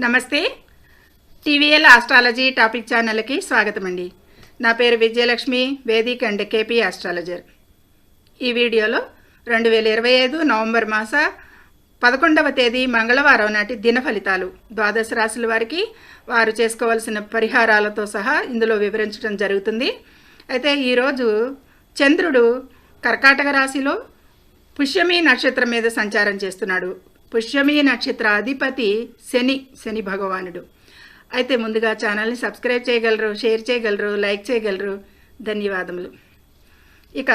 నమస్తే. TVL astrology topic ఛానల్కి స్వాగతం అండి. నా పేరు Vijayalakshmi, Vedic and KP astrologer. ఈ వీడియోలో 2025 నవంబర్ మాస 11వ తేదీ మంగళవారం నాటి దిన ఫలితాలు, ద్వాదశ రాశుల వారికి వారు చేసుకోవాల్సిన పరిహారాలతో సహా ఇందులో వివరించడం జరుగుతుంది. అయితే ఈరోజు చంద్రుడు కర్కాటక రాశిలో పుష్యమి నక్షత్రం మీద సంచారం చేస్తున్నాడు. పుష్యమి నక్షత్ర అధిపతి శని భగవానుడు. అయితే ముందుగా ఛానల్ని సబ్స్క్రైబ్ చేయగలరు, షేర్ చేయగలరు, లైక్ చేయగలరు. ధన్యవాదములు. ఇక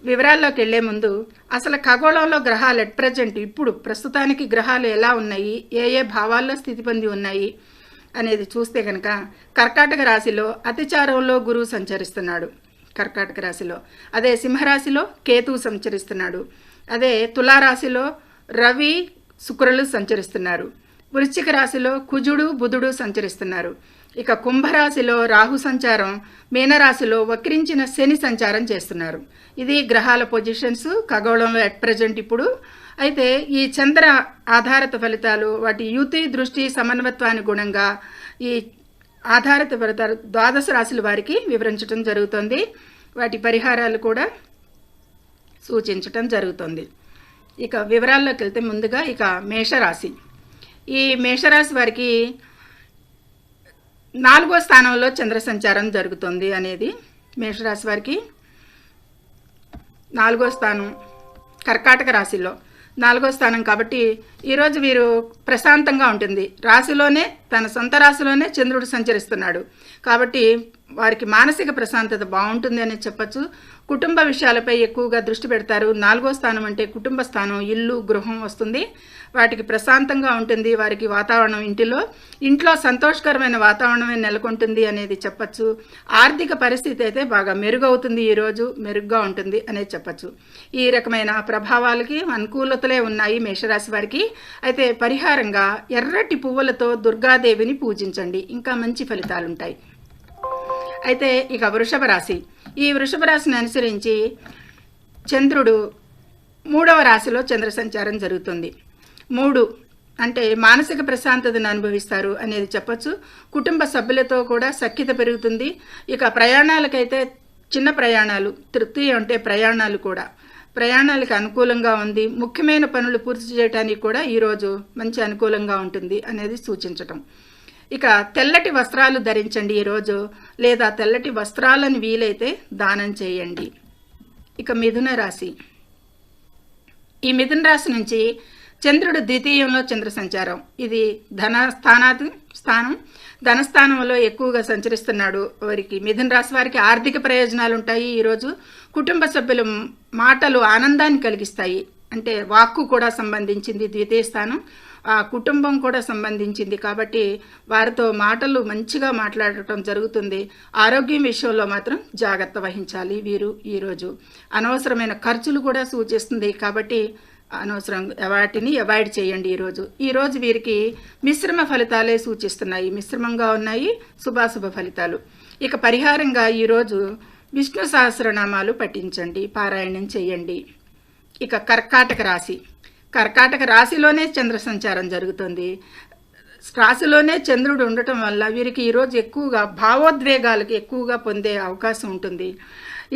వివరాల్లోకి వెళ్లే ముందు అసలు ఖగోళంలో గ్రహాలు ఎట్ ప్రజెంట్ ఇప్పుడు ప్రస్తుతానికి గ్రహాలు ఎలా ఉన్నాయి, ఏ ఏ భావాల్లో స్థితి పొంది ఉన్నాయి అనేది చూస్తే కనుక కర్కాటక రాశిలో అతిచారంలో గురువు సంచరిస్తున్నాడు. కర్కాటక రాశిలో అదే సింహరాశిలో కేతువు సంచరిస్తున్నాడు. అదే తులారాశిలో రవి శుక్రులు సంచరిస్తున్నారు. వృశ్చిక రాశిలో కుజుడు బుధుడు సంచరిస్తున్నారు. ఇక కుంభరాశిలో రాహు సంచారం, మీనరాశిలో వక్రించిన శని సంచారం చేస్తున్నారు. ఇది గ్రహాల పొజిషన్స్ ఖగోళంలో ఎట్ ప్రజెంట్ ఇప్పుడు. అయితే ఈ చంద్ర ఆధారిత ఫలితాలు వాటి యుతి దృష్టి సమన్వత్వానుగుణంగా ఈ ఆధారిత ఫలితాలు ద్వాదశ రాశుల వారికి వివరించడం జరుగుతుంది. వాటి పరిహారాలు కూడా సూచించటం జరుగుతుంది. ఇక వివరాల్లోకి వెళ్తే ముందుగా ఇక మేషరాశి. ఈ మేషరాశి వారికి 4వ స్థానంలో చంద్ర సంచారం జరుగుతుంది అనేది మేషరాశి వారికి 4వ స్థానం కర్కాటక రాశిలో 4వ స్థానం కాబట్టి ఈరోజు వీరు ప్రశాంతంగా ఉంటుంది. రాశిలోనే తన సొంత రాశిలోనే చంద్రుడు సంచరిస్తున్నాడు కాబట్టి వారికి మానసిక ప్రశాంతత బాగుంటుంది అని చెప్పచ్చు. కుటుంబ విషయాలపై ఎక్కువగా దృష్టి పెడతారు. 4వ స్థానం అంటే కుటుంబ స్థానం, ఇల్లు, గృహం వస్తుంది. వాటికి ప్రశాంతంగా ఉంటుంది. వారికి వాతావరణం ఇంట్లో సంతోషకరమైన వాతావరణమే నెలకొంటుంది అనేది చెప్పచ్చు. ఆర్థిక పరిస్థితి అయితే బాగా మెరుగవుతుంది, ఈరోజు మెరుగ్గా ఉంటుంది అనేది చెప్పచ్చు. ఈ రకమైన ప్రభావాలకి అనుకూలతలే ఉన్నాయి మేషరాశి వారికి. అయితే పరిహారంగా ఎర్రటి పువ్వులతో దుర్గాదేవిని పూజించండి, ఇంకా మంచి ఫలితాలు ఉంటాయి. అయితే ఇక వృషభ రాశి. ఈ వృషభ రాశిని అనుసరించి చంద్రుడు 3వ రాశిలో చంద్ర సంచారం జరుగుతుంది. 3 అంటే మానసిక ప్రశాంతతను అనుభవిస్తారు అనేది చెప్పచ్చు. కుటుంబ సభ్యులతో కూడా సఖ్యత పెరుగుతుంది. ఇక ప్రయాణాలకైతే చిన్న ప్రయాణాలు, తృప్తి అంటే ప్రయాణాలు కూడా ప్రయాణాలకు అనుకూలంగా ఉంది. ముఖ్యమైన పనులు పూర్తి చేయడానికి కూడా ఈరోజు మంచి అనుకూలంగా ఉంటుంది అనేది సూచించటం. ఇక తెల్లటి వస్త్రాలు ధరించండి ఈరోజు, లేదా తెల్లటి వస్త్రాలను వీలైతే దానం చేయండి. ఇక మిథున రాశి. ఈ మిథున రాశి నుంచి చంద్రుడు ద్వితీయంలో చంద్ర సంచారం. ఇది స్థానం ధనస్థానంలో ఎక్కువగా సంచరిస్తున్నాడు. వారికి మిథున రాశి వారికి ఆర్థిక ప్రయోజనాలు ఉంటాయి. ఈరోజు కుటుంబ సభ్యుల మాటలు ఆనందాన్ని కలిగిస్తాయి. అంటే వాక్కు కూడా సంబంధించింది ద్వితీయ స్థానం, ఆ కుటుంబం కూడా సంబంధించింది కాబట్టి వారితో మాటలు మంచిగా మాట్లాడటం జరుగుతుంది. ఆరోగ్యం విషయంలో మాత్రం జాగ్రత్త వహించాలి వీరు. ఈరోజు అనవసరమైన ఖర్చులు కూడా సూచిస్తుంది కాబట్టి వాటిని అవాయిడ్ చేయండి. ఈరోజు వీరికి మిశ్రమ ఫలితాలే సూచిస్తున్నాయి, మిశ్రమంగా ఉన్నాయి శుభాశుభ ఫలితాలు. ఇక పరిహారంగా ఈరోజు విష్ణు సహస్రనామాలు పఠించండి, పారాయణం చేయండి. ఇక కర్కాటక రాశి. కర్కాటక రాశిలోనే చంద్ర సంచారం జరుగుతుంది. రాశిలోనే చంద్రుడు ఉండటం వల్ల వీరికి ఈరోజు ఎక్కువగా భావోద్వేగాలకు ఎక్కువగా పొందే అవకాశం ఉంటుంది.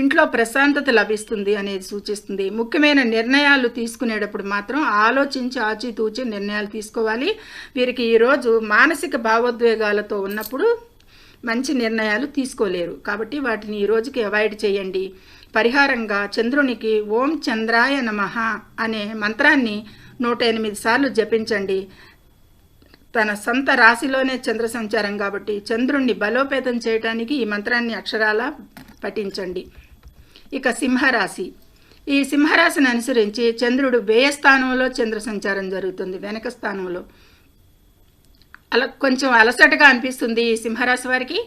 ఇంట్లో ప్రశాంతత లభిస్తుంది అనేది సూచిస్తుంది. ముఖ్యమైన నిర్ణయాలు తీసుకునేటప్పుడు మాత్రం ఆలోచించి ఆచితూచి నిర్ణయాలు తీసుకోవాలి. వీరికి ఈరోజు మానసిక భావోద్వేగాలతో ఉన్నప్పుడు మంచి నిర్ణయాలు తీసుకోలేరు కాబట్టి వాటిని ఈ రోజుకి అవాయిడ్ చేయండి. పరిహారంగా చంద్రునికి ఓం చంద్రాయ నమః అనే మంత్రాన్ని 108 సార్లు జపించండి. తన సొంత రాశిలోనే చంద్ర సంచారం కాబట్టి చంద్రుణ్ణి బలోపేతం చేయడానికి ఈ మంత్రాన్ని అక్షరాల పఠించండి. ఇక సింహరాశి. ఈ సింహరాశిని అనుసరించి చంద్రుడు వ్యయస్థానంలో చంద్ర సంచారం జరుగుతుంది, వెనక స్థానంలో. కొంచెం అలసటగా అనిపిస్తుంది ఈ సింహరాశి వారికి.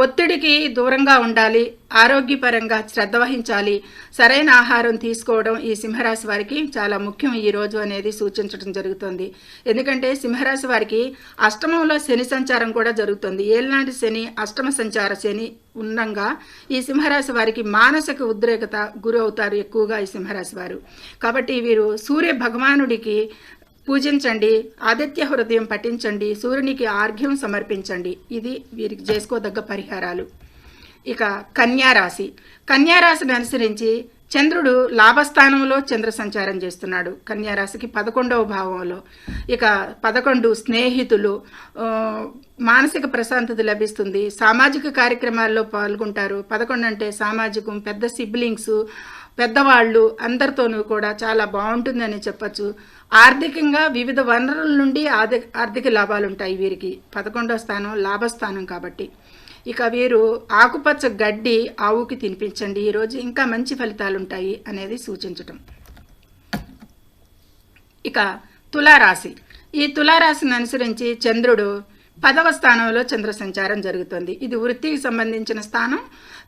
ఒత్తిడికి దూరంగా ఉండాలి, ఆరోగ్యపరంగా శ్రద్ధ వహించాలి. సరైన ఆహారం తీసుకోవడం ఈ సింహరాశి వారికి చాలా ముఖ్యం ఈరోజు అనేది సూచించడం జరుగుతుంది. ఎందుకంటే సింహరాశి వారికి అష్టమంలో శని సంచారం కూడా జరుగుతుంది. ఏళ్ళనాటి శని, అష్టమ సంచార శని ఉండగా ఈ సింహరాశి వారికి మానసిక ఉద్రేకత గురి అవుతారు ఎక్కువగా ఈ సింహరాశి వారు. కాబట్టి వీరు సూర్య భగవానుడికి పూజించండి, ఆదిత్య హృదయం పఠించండి, సూర్యునికి ఆర్ఘ్యం సమర్పించండి. ఇది వీరికి చేసుకోదగ్గ పరిహారాలు. ఇక కన్యారాశి. కన్యారాశిని అనుసరించి చంద్రుడు లాభస్థానంలో చంద్ర సంచారం చేస్తున్నాడు. కన్యారాశికి 11వ భావంలో. ఇక 11 స్నేహితులు, మానసిక ప్రశాంతత లభిస్తుంది, సామాజిక కార్యక్రమాల్లో పాల్గొంటారు. 11 అంటే సామాజికం, పెద్ద సిబ్లింగ్స్, పెద్దవాళ్ళు అందరితోనూ కూడా చాలా బాగుంటుందని చెప్పచ్చు. ఆర్థికంగా వివిధ వనరుల నుండి ఆర్థిక లాభాలు ఉంటాయి వీరికి. 11వ స్థానం లాభస్థానం కాబట్టి. ఇక వీరు ఆకుపచ్చ గడ్డి ఆవుకి తినిపించండి, ఈరోజు ఇంకా మంచి ఫలితాలు ఉంటాయి అనేది సూచించటం. ఇక తులారాశి. ఈ తులారాశిని అనుసరించి చంద్రుడు 10వ స్థానంలో చంద్ర సంచారం జరుగుతుంది. ఇది వృత్తికి సంబంధించిన స్థానం.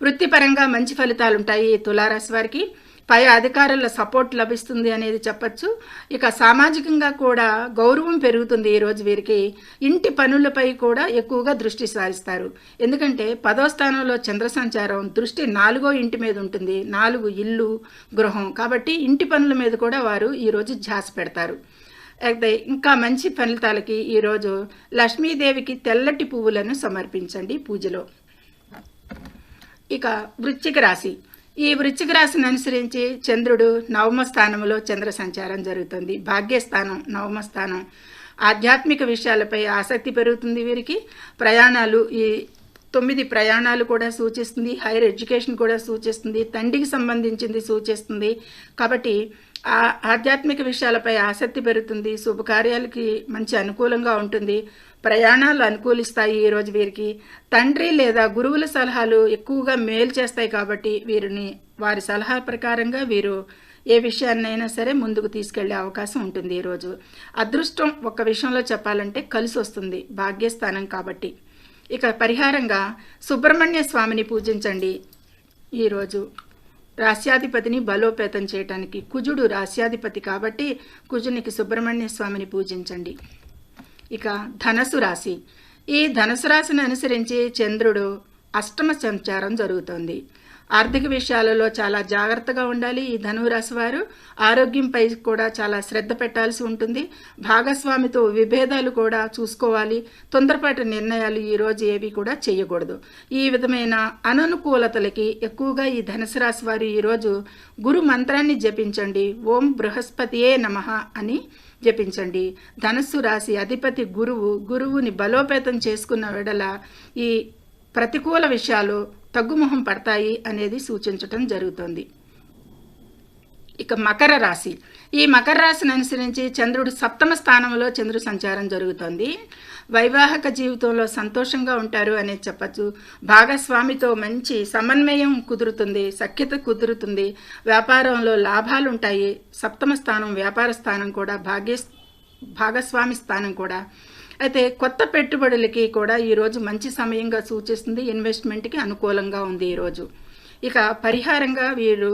వృత్తిపరంగా మంచి ఫలితాలు ఉంటాయి ఈ తులారాశి వారికి. పై అధికారుల సపోర్ట్ లభిస్తుంది అనేది చెప్పచ్చు. ఇక సామాజికంగా కూడా గౌరవం పెరుగుతుంది ఈరోజు వీరికి. ఇంటి పనులపై కూడా ఎక్కువగా దృష్టి సారిస్తారు. ఎందుకంటే 10వ స్థానంలో చంద్ర సంచారం, దృష్టి 4వ ఇంటి మీద ఉంటుంది. 4 ఇల్లు, గృహం కాబట్టి ఇంటి పనుల మీద కూడా వారు ఈరోజు ధ్యాస పెడతారు. అయితే ఇంకా మంచి ఫలితాలకి ఈరోజు లక్ష్మీదేవికి తెల్లటి పువ్వులను సమర్పించండి పూజలో. ఇక వృశ్చిక రాశి. ఈ వృశ్చిక రాశిని అనుసరించి చంద్రుడు 9వ స్థానంలో చంద్ర సంచారం జరుగుతుంది. భాగ్యస్థానం 9వ స్థానం. ఆధ్యాత్మిక విషయాలపై ఆసక్తి పెరుగుతుంది వీరికి. ప్రయాణాలు, ఈ 9 ప్రయాణాలు కూడా సూచిస్తుంది. హైయర్ ఎడ్యుకేషన్ కూడా సూచిస్తుంది. తండ్రికి సంబంధించింది సూచిస్తుంది. కాబట్టి ఆధ్యాత్మిక విషయాలపై ఆసక్తి పెరుగుతుంది. శుభకార్యాలకి మంచి అనుకూలంగా ఉంటుంది. ప్రయాణాలు అనుకూలిస్తాయి ఈరోజు వీరికి. తండ్రి లేదా గురువుల సలహాలు ఎక్కువగా మేలు చేస్తాయి కాబట్టి వారి సలహా ప్రకారంగా వీరు ఏ విషయాన్నైనా సరే ముందుకు తీసుకెళ్లే అవకాశం ఉంటుంది ఈరోజు. అదృష్టం ఒక్క విషయంలో చెప్పాలంటే కలిసి వస్తుంది, భాగ్యస్థానం కాబట్టి. ఇక పరిహారంగా సుబ్రహ్మణ్య స్వామిని పూజించండి ఈరోజు. రాస్యాధిపతిని బలోపేతం చేయటానికి. కుజుడు రాస్యాధిపతి కాబట్టి కుజునికి సుబ్రహ్మణ్య స్వామిని పూజించండి. ఇక ధనస్సు రాశి. ఈ ధనస్సు రాశిని అనుసరించి చంద్రుడు 8వ సంచారం జరుగుతోంది. ఆర్థిక విషయాలలో చాలా జాగ్రత్తగా ఉండాలి ఈ ధనురాశి వారు. ఆరోగ్యంపై కూడా చాలా శ్రద్ధ పెట్టాల్సి ఉంటుంది. భాగస్వామితో విభేదాలు కూడా చూసుకోవాలి. తొందరపాటు నిర్ణయాలు ఈరోజు ఏవి కూడా చేయకూడదు. ఈ విధమైన అననుకూలతలకి ఎక్కువగా ఈ ధనుసు రాశి వారు ఈరోజు గురు మంత్రాన్ని జపించండి. ఓం బృహస్పతియే నమః అని జపించండి. ధనుస్సు రాశి అధిపతి గురువుని బలోపేతం చేసుకున్న వెడల ఈ ప్రతికూల విషయాలు తగ్గుముఖం పడతాయి అనేది సూచించటం జరుగుతుంది. ఇక మకర రాశి. ఈ మకర రాశిని అనుసరించి చంద్రుడు 7వ స్థానంలో చంద్ర సంచారం జరుగుతుంది. వైవాహిక జీవితంలో సంతోషంగా ఉంటారు అనేది చెప్పచ్చు. భాగస్వామితో మంచి సమన్వయం కుదురుతుంది, సఖ్యత కుదురుతుంది. వ్యాపారంలో లాభాలు ఉంటాయి. 7వ స్థానం వ్యాపార స్థానం కూడా, భాగస్వామి స్థానం కూడా. అయితే కొత్త పెట్టుబడులకి కూడా ఈరోజు మంచి సమయంగా సూచిస్తుంది. ఇన్వెస్ట్మెంట్కి అనుకూలంగా ఉంది ఈరోజు. ఇక పరిహారంగా వీరు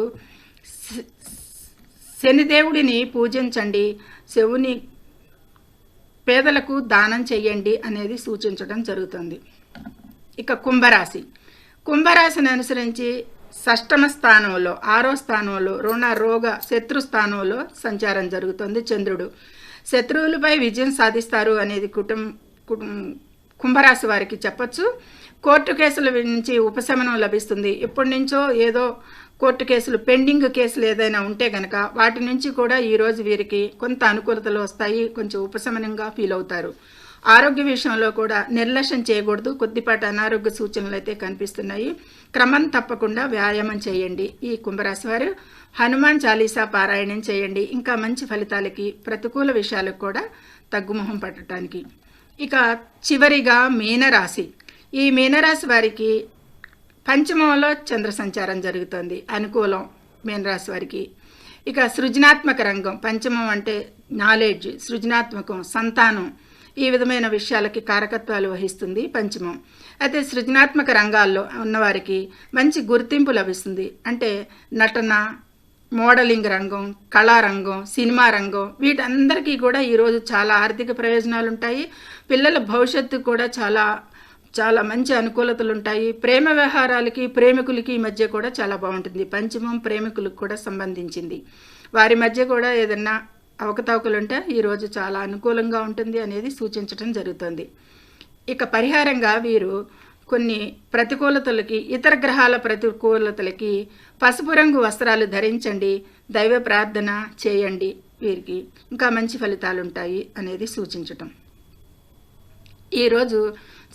శనిదేవుడిని పూజించండి, శివుని పేదలకు దానం చెయ్యండి అనేది సూచించడం జరుగుతుంది. ఇక కుంభరాశి. కుంభరాశిని అనుసరించి 6వ స్థానంలో, 6వ స్థానంలో రుణ రోగ శత్రు స్థానంలో సంచారం జరుగుతుంది చంద్రుడు. శత్రువులపై విజయం సాధిస్తారు అనేది కుంభరాశి వారికి చెప్పచ్చు. కోర్టు కేసుల నుంచి ఉపశమనం లభిస్తుంది. ఎప్పటి నుంచో ఏదో కోర్టు కేసులు, పెండింగ్ కేసులు ఏదైనా ఉంటే గనక వాటి నుంచి కూడా ఈరోజు వీరికి కొంత అనుకూలతలు వస్తాయి. కొంచెం ఉపశమనంగా ఫీల్ అవుతారు. ఆరోగ్య విషయంలో కూడా నిర్లక్ష్యం చేయకూడదు. కొద్దిపాటి అనారోగ్య సూచనలు అయితే కనిపిస్తున్నాయి. క్రమం తప్పకుండా వ్యాయామం చేయండి. ఈ కుంభరాశి వారు హనుమాన్ చాలీసా పారాయణం చేయండి. ఇంకా మంచి ఫలితాలకి, ప్రతికూల విషయాలకు కూడా తగ్గుముఖం పట్టడానికి. ఇక చివరిగా మీనరాశి. ఈ మీనరాశి వారికి 5మంలో చంద్ర సంచారం జరుగుతుంది. అనుకూలం మీనరాశి వారికి. ఇక సృజనాత్మక రంగం, 5మం అంటే నాలెడ్జ్, సృజనాత్మకం, సంతానం, ఈ విధమైన విషయాలకి కారకత్వాలు వహిస్తుంది 5మం. అయితే సృజనాత్మక రంగాల్లో ఉన్నవారికి మంచి గుర్తింపు లభిస్తుంది. అంటే నటన, మోడలింగ్ రంగం, కళారంగం, సినిమా రంగం, వీటందరికీ కూడా ఈరోజు చాలా ఆర్థిక ప్రయోజనాలు ఉంటాయి. పిల్లల భవిష్యత్తు కూడా చాలా చాలా మంచి అనుకూలతలు ఉంటాయి. ప్రేమ వ్యవహారాలకి, ప్రేమికులకి మధ్య కూడా చాలా బాగుంటుంది. 5మం ప్రేమికులకు కూడా సంబంధించింది. వారి మధ్య కూడా ఏదన్నా అవకతవకలుంటే ఈరోజు చాలా అనుకూలంగా ఉంటుంది అనేది సూచించడం జరుగుతుంది. ఇక పరిహారంగా వీరు కొన్ని ప్రతికూలతలకి, ఇతర గ్రహాల ప్రతికూలతలకి పసుపు రంగు వస్త్రాలు ధరించండి, దైవ ప్రార్థన చేయండి, వీరికి ఇంకా మంచి ఫలితాలు ఉంటాయి అనేది సూచించటం. ఈరోజు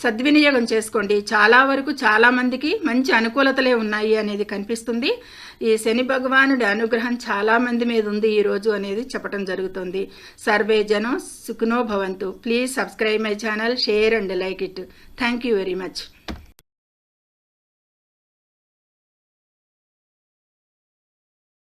సద్వినియోగం చేసుకోండి. చాలా వరకు చాలామందికి మంచి అనుకూలతలే ఉన్నాయి అనేది కనిపిస్తుంది. ఈ శని భగవానుడి అనుగ్రహం చాలామంది మీద ఉంది ఈరోజు అనేది చెప్పడం జరుగుతుంది. సర్వే జనం సుఖినో భవంతు. Please subscribe my channel, share and like it. Thank you very much.